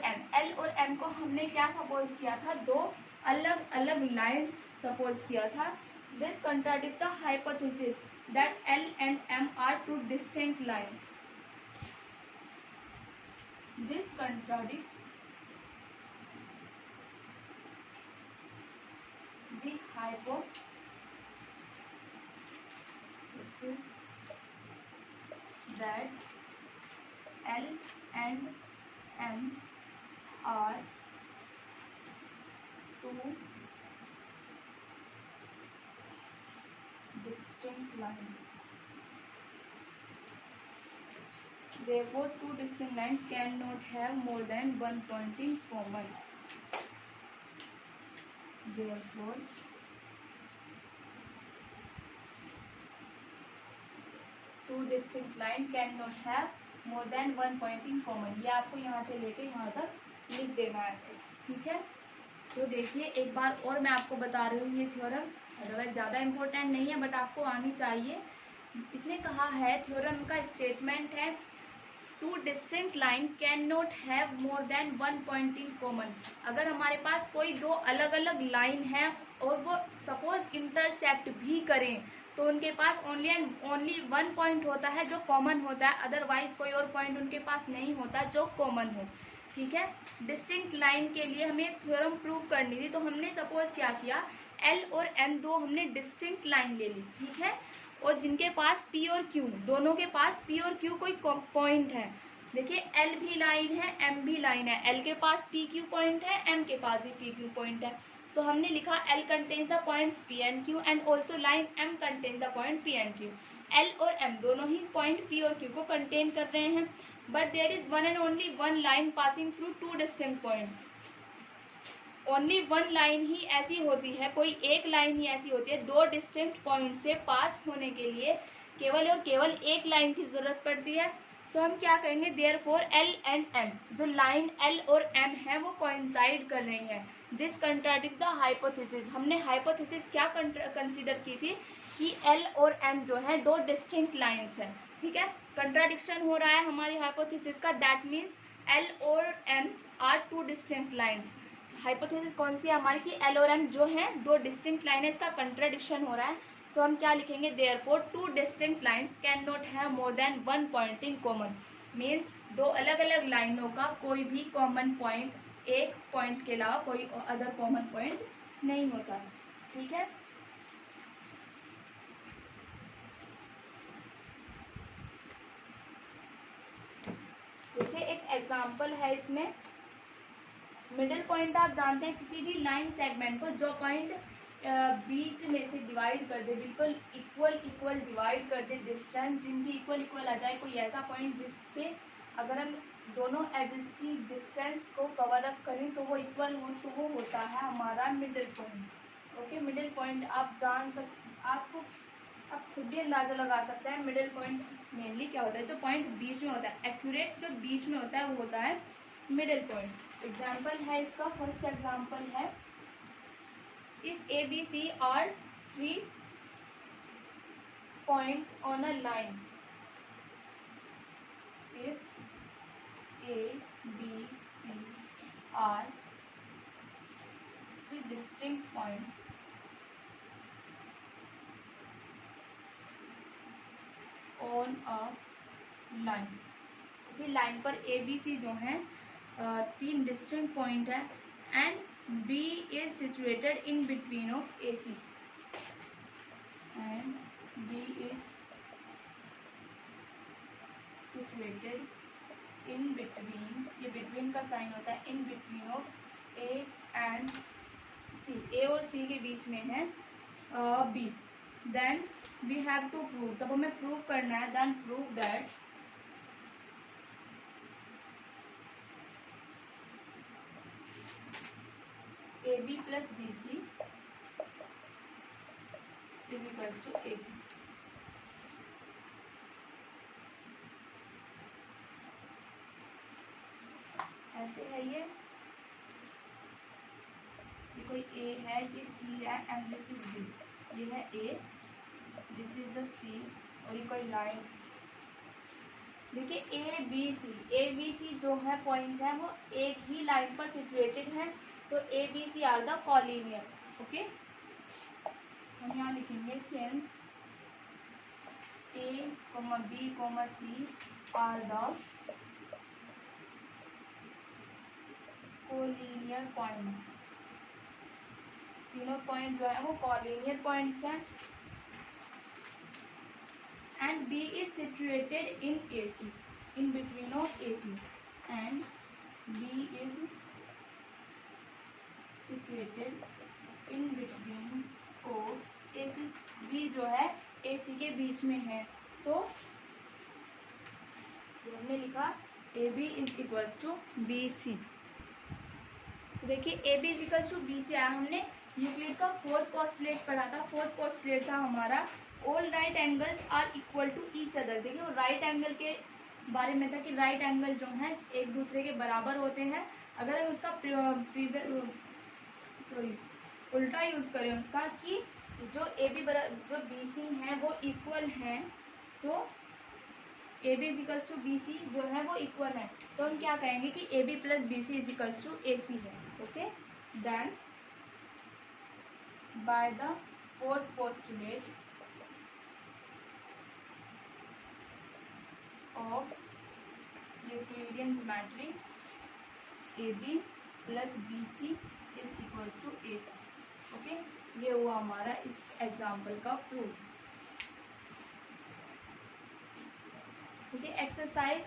एम को हमने क्या सपोज किया था, दो अलग अलग लाइन्स सपोज किया था। This contradict the hypothesis that L and M are two distinct lines. This contradicts the hypothesis that L and M are two distinct lines. Therefore, two distinct lines cannot have more than one point in common. Therefore, two distinct line cannot have more than one point in common. ये आपको यहाँ से लेके यहाँ तक लिख देना है, ठीक है। तो देखिए एक बार और मैं आपको बता रही हूँ ये थ्योरम, अदरवाइज ज़्यादा इम्पोर्टेंट नहीं है बट आपको आनी चाहिए। इसने कहा है, थ्योरम का स्टेटमेंट है, two distinct line can not have more than one point in common. अगर हमारे पास कोई दो अलग अलग लाइन है और वो सपोज इंटरसेक्ट भी करें तो उनके पास only and only one point होता है जो कॉमन होता है, अदरवाइज कोई और पॉइंट उनके पास नहीं होता जो कॉमन हो, ठीक है। डिस्टिंक्ट लाइन के लिए हमें थ्योरम प्रूव करनी थी, तो हमने सपोज क्या किया, एल और एम दो हमने डिस्टिंक्ट लाइन ले ली, ठीक है, और जिनके पास पी और क्यू, दोनों के पास पी और क्यू कोई पॉइंट है। देखिए एल भी लाइन है, एम भी लाइन है, एल के पास पी क्यू पॉइंट है, एम के पास भी पी क्यू पॉइंट है। तो हमने लिखा L contains the points P and Q and also line M contains the point P and Q. L और एम दोनों ही पॉइंट पी और क्यू को कंटेन कर रहे हैं, but there is one and only one line passing through two distinct point. Only one line ही ऐसी होती है, कोई एक लाइन ही ऐसी होती है दो डिस्टिंक्ट पॉइंट से पास होने के लिए केवल और केवल एक लाइन की जरूरत पड़ती है। सो हम क्या करेंगे, देयरफॉर एल एंड एम, जो लाइन एल और एम है वो कोइंसाइड कर रही हैं। दिस कंट्राडिक्ट द हाइपोथेसिस, हमने हाइपोथेसिस क्या कंसीडर की थी कि एल और एम जो है दो डिस्टिंक्ट लाइन्स हैं, ठीक है। कंट्राडिक्शन हो रहा है हमारी हाइपोथेसिस का, दैट मीन्स एल और M are two distinct lines. Hypothesis कौन सी है हमारी कि एल और एम जो है दो डिस्टिंक्ट लाइन है, इसका कंट्राडिक्शन हो रहा है। सो हम क्या लिखेंगे, therefore to distinct lines can not have more than one point in common. Means दो अलग अलग लाइनों का कोई भी कॉमन पॉइंट, एक पॉइंट के अलावा कोई अदर कॉमन पॉइंट नहीं होता, ठीक है। देखिए एक एग्जाम्पल है इसमें, मिडिल पॉइंट आप जानते हैं किसी भी लाइन सेगमेंट को जो पॉइंट बीच में से डिवाइड कर दे, बिल्कुल इक्वल डिवाइड कर दे, डिस्टेंस जिनकी इक्वल आ जाए, कोई ऐसा पॉइंट जिससे अगर हम दोनों एजेस की डिस्टेंस को कवर अप करें तो वो इक्वल हो, तो वो होता है हमारा middle point. Okay, middle point आप आपको आप खुद भी अंदाज़ा लगा सकते हैं मिडिल पॉइंट मेनली क्या होता है, जो पॉइंट बीच में होता है, एक्यूरेट जो बीच में होता है वो होता है मिडिल पॉइंट। एग्जाम्पल है इसका, फर्स्ट एग्जाम्पल है, if A B C are three points on a line, if A B C are three distinct points on a line. इसी लाइन पर ए बी सी जो हैं 3 डिस्टेंट पॉइंट है and B is situated in between of A C and B is situated in between, ये between का sign होता है, in between of A and C, A और सी के बीच में है B. Then we have to prove, तब हमें प्रूव करना है, then prove that A B plus B C is equals to A C. ऐसे है ये कोई ए है, ये सी है एंड दिस इज बी, ये है ए, दिस इज द सी और ये कोई लाइन। देखिए ए बी सी जो है पॉइंट है वो एक ही लाइन पर सिचुएटेड है, so A B C are the collinear. Okay, हम यहाँ लिखेंगे since A comma B comma C are the collinear points, तीनों पॉइंट जो है वो कॉलिनियर पॉइंट्स हैं and B is situated in A C, in between of A C and B is situated in between of A C, B जो है A सी के बीच में है। सो हमने लिखा A B is equals to B C. देखिए A B is equals to B C आया, हमने यूक्लिड का फोर्थ पोस्टुलेट पढ़ा था। फोर्थ पोस्टुलेट था हमारा all right angles are equal to each other. देखिए वो राइट एंगल के बारे में था कि राइट एंगल जो है एक दूसरे के बराबर होते हैं। अगर हम उसका उल्टा यूज़ करें उसका कि जो ए बी जो बी सी हैं वो इक्वल हैं, so A B is equals to B C जो है वो इक्वल है, तो हम क्या कहेंगे कि A B plus B C is equals to A C है। Okay, then by the fourth postulate of Euclidean geometry A B plus B C is equals to A C. Okay, ये हुआ हमारा इस एग्जाम्पल का proof. ठीक है, exercise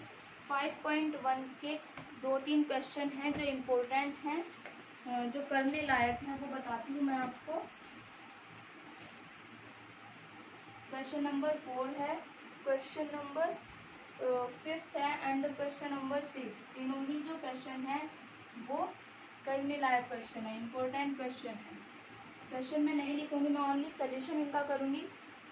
5.1 के 2-3 question हैं जो इम्पोर्टेंट हैं, जो करने लायक हैं, वो बताती हूँ मैं आपको। क्वेश्चन नंबर 4 है, क्वेश्चन नंबर 5 है एंड क्वेश्चन नंबर 6, तीनों ही जो क्वेश्चन हैं वो करने लायक क्वेश्चन है, इम्पोर्टेंट क्वेश्चन है। क्वेश्चन में नहीं लिखूंगी, मैं ओनली सोल्यूशन इनका करूँगी।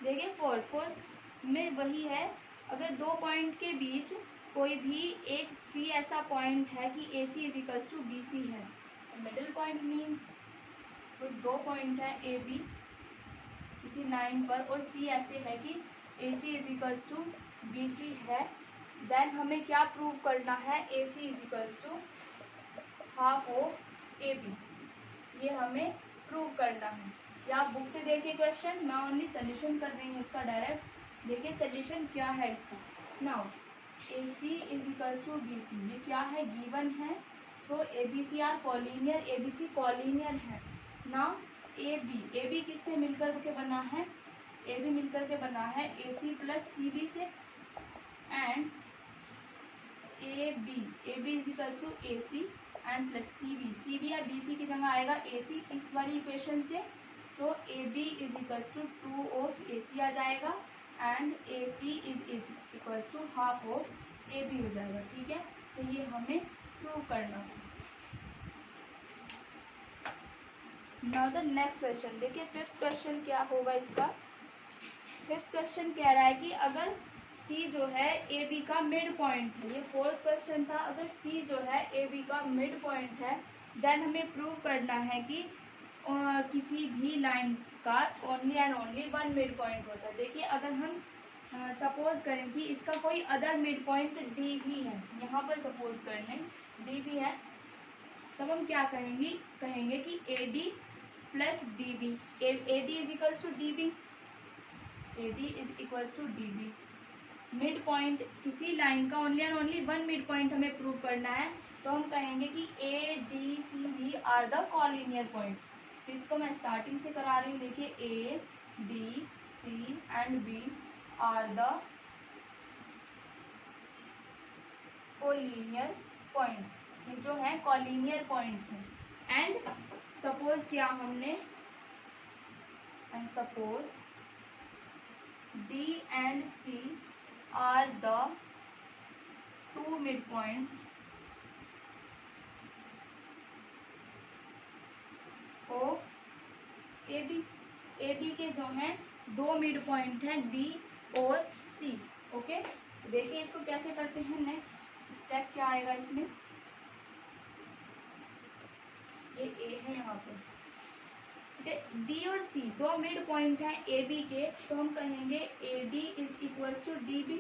देखिए फोर्थ में वही है, अगर दो पॉइंट के बीच कोई भी एक सी ऐसा पॉइंट है कि A C is equals to B C है, मिडिल पॉइंट मीन्स कोई दो पॉइंट है ए बी इसी लाइन पर और सी ऐसे है कि A C is equals to B C है, देन हमें क्या प्रूव करना है, A C is equals to half of A B, ये हमें प्रूव करना है। या आप बुक से देखिए क्वेश्चन, मैं ओनली सोल्यूशन कर रही हूँ इसका डायरेक्ट। देखिए सोल्यूशन क्या है इसका। Now A C is equals to B C, ये क्या है, गिवन है। So A B C are collinear, A B C collinear है। नाउ ए बी किससे मिलकर के बना है, ए बी मिलकर के बना है A C plus C B से, and A B is equals to A C and plus C B या बी सी की जगह आएगा ए सी इस वाली इक्वेशन से। So A B is equals to 2 of A C आ जाएगा and A C is equals to half of A B हो जाएगा। ठीक है, सो ये हमें प्रूव करना है। नाउ द नेक्स्ट क्वेश्चन, देखिए फिफ्थ क्वेश्चन क्या होगा इसका। फिफ्थ क्वेश्चन कह रहा है कि अगर सी जो है ए बी का मिड पॉइंट है, ये फोर्थ क्वेश्चन था, अगर सी जो है ए बी का मिड पॉइंट है, देन हमें प्रूव करना है कि किसी भी लाइन का only and only one mid point होता है। देखिए अगर हम सपोज करें कि इसका कोई अदर मिड पॉइंट डी भी है, यहाँ पर सपोज कर लें डी भी है, तब हम क्या कहेंगे कि A D plus D B, A D is equals to D B, A D is equals to D B. Midpoint किसी लाइन का only and only one midpoint हमें प्रूव करना है, तो हम कहेंगे कि A D C B are the collinear point. फिर इसको मैं स्टार्टिंग से करा रही हूँ। देखिए A D C and B are the collinear points, ये जो है कॉलिनियर पॉइंट्स हैं। एंड सपोज किया हमने, and suppose D and C are the two midpoints of AB। AB के जो हैं दो मिड पॉइंट हैं D और C। ओके, देखिए इसको कैसे करते हैं। नेक्स्ट स्टेप क्या आएगा इसमें, ये A है यहाँ पर, D और C दो मिड पॉइंट हैं AB के, तो हम कहेंगे AD is equals to DB,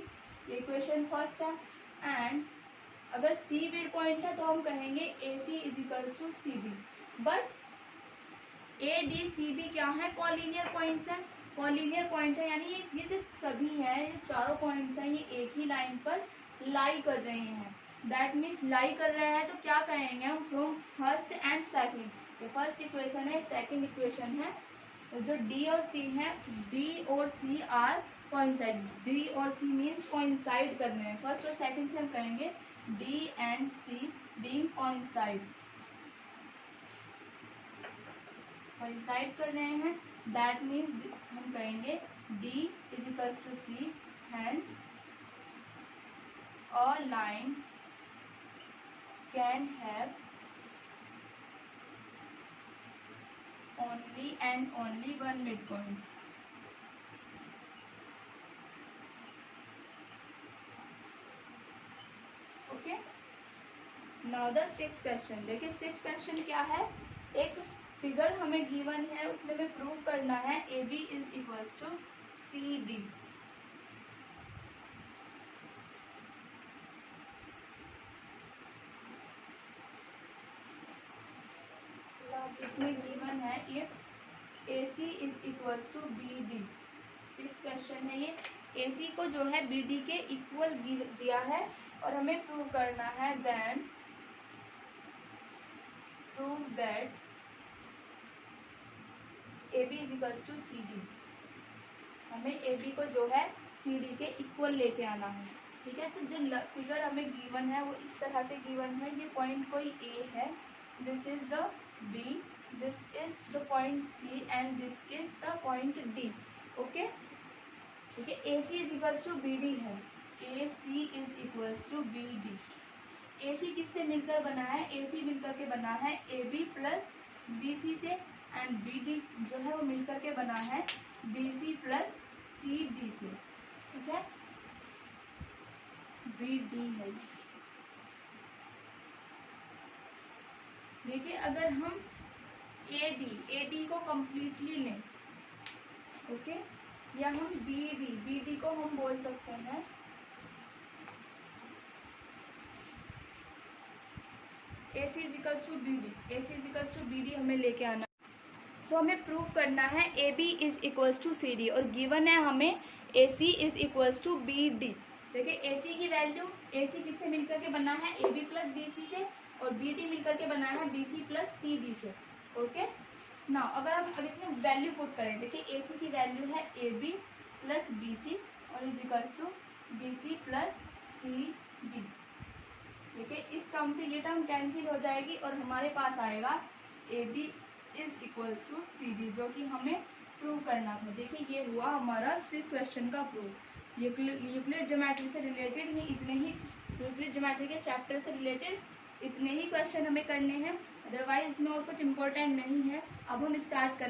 ये इक्वेशन फर्स्ट है। एंड अगर C मिड पॉइंट है तो हम कहेंगे AC is equals to CB। But ADCB क्या है, कॉलिनियर पॉइंट्स हैं। कॉलिनियर पॉइंट है यानी ये जो सभी हैं, ये चारों पॉइंट्स हैं, ये एक ही लाइन पर लाई कर रहे हैं। दैट मीन्स लाई कर रहे हैं, तो क्या कहेंगे हम, फ्रॉम फर्स्ट एंड सेकेंड। ये फर्स्ट इक्वेशन है, सेकंड इक्वेशन है। जो डी और सी है, डी और सी आर कोइंसाइड, डी और सी मीन्स कोइंसाइड कर रहे हैं। फर्स्ट और सेकंड से हम कहेंगे D and C being coincide, coincide कर रहे हैं। दैट मीन्स हम कहेंगे D is equals to C, hence a line can have only and only one midpoint। Okay, now the sixth question. देखिए सिक्स्थ क्वेश्चन क्या है, एक फिगर हमें गिवन है, उसमें हमें प्रूव करना है A B is equals to C D. इसमें गिवन है if A C is equals to B D. Six question है ये। ए सी को जो है बी डी के इक्वल दिया है और हमें प्रूव करना है, then prove that A B is equals to C D. हमें ए बी को जो है सी डी के इक्वल लेके आना है। ठीक है, तो जो फिगर हमें गिवन है वो इस तरह से गिवन है। ये पॉइंट कोई ए है, this is the B, this is the point C and this is the point D। Okay, ठीक है, AC is equals to BD है, AC is equals to BD। AC किससे मिलकर बना है, AC मिलकर के बना है AB प्लस BC से, एंड BD जो है वो मिलकर के बना है BC प्लस CD से। ठीक है, BD है। देखिए अगर हम AD को कंप्लीटली लें, ओके, या हम BD को हम बोल सकते हैं AC is equals to BD, AC is equals to BD हमें लेके आना। सो हमें प्रूव करना है AB is equals to CD और गिवन है हमें AC is equals to BD। देखिए AC की वैल्यू, AC किससे मिलकर के बना है, AB प्लस BC से, और BD मिलकर के बना है BC प्लस CD से। ओके, ना अगर हम अब इसमें वैल्यू पुट करें, देखिए AC की वैल्यू है AB प्लस BC और is equals to BC plus CD। देखिए इस टर्म से ये टर्म कैंसिल हो जाएगी और हमारे पास आएगा AB is equals to CD, जो कि हमें प्रूव करना था। देखिए ये हुआ हमारा सिक्स क्वेश्चन का प्रूव। यूक्लिड ज्योमेट्री से रिलेटेड ही इतने ही, यूक्लिड ज्योमेट्री के चैप्टर से रिलेटेड इतने ही क्वेश्चन हमें करने हैं, अदरवाइज इसमें और कुछ इम्पोर्टेंट नहीं है। अब हम स्टार्ट करें।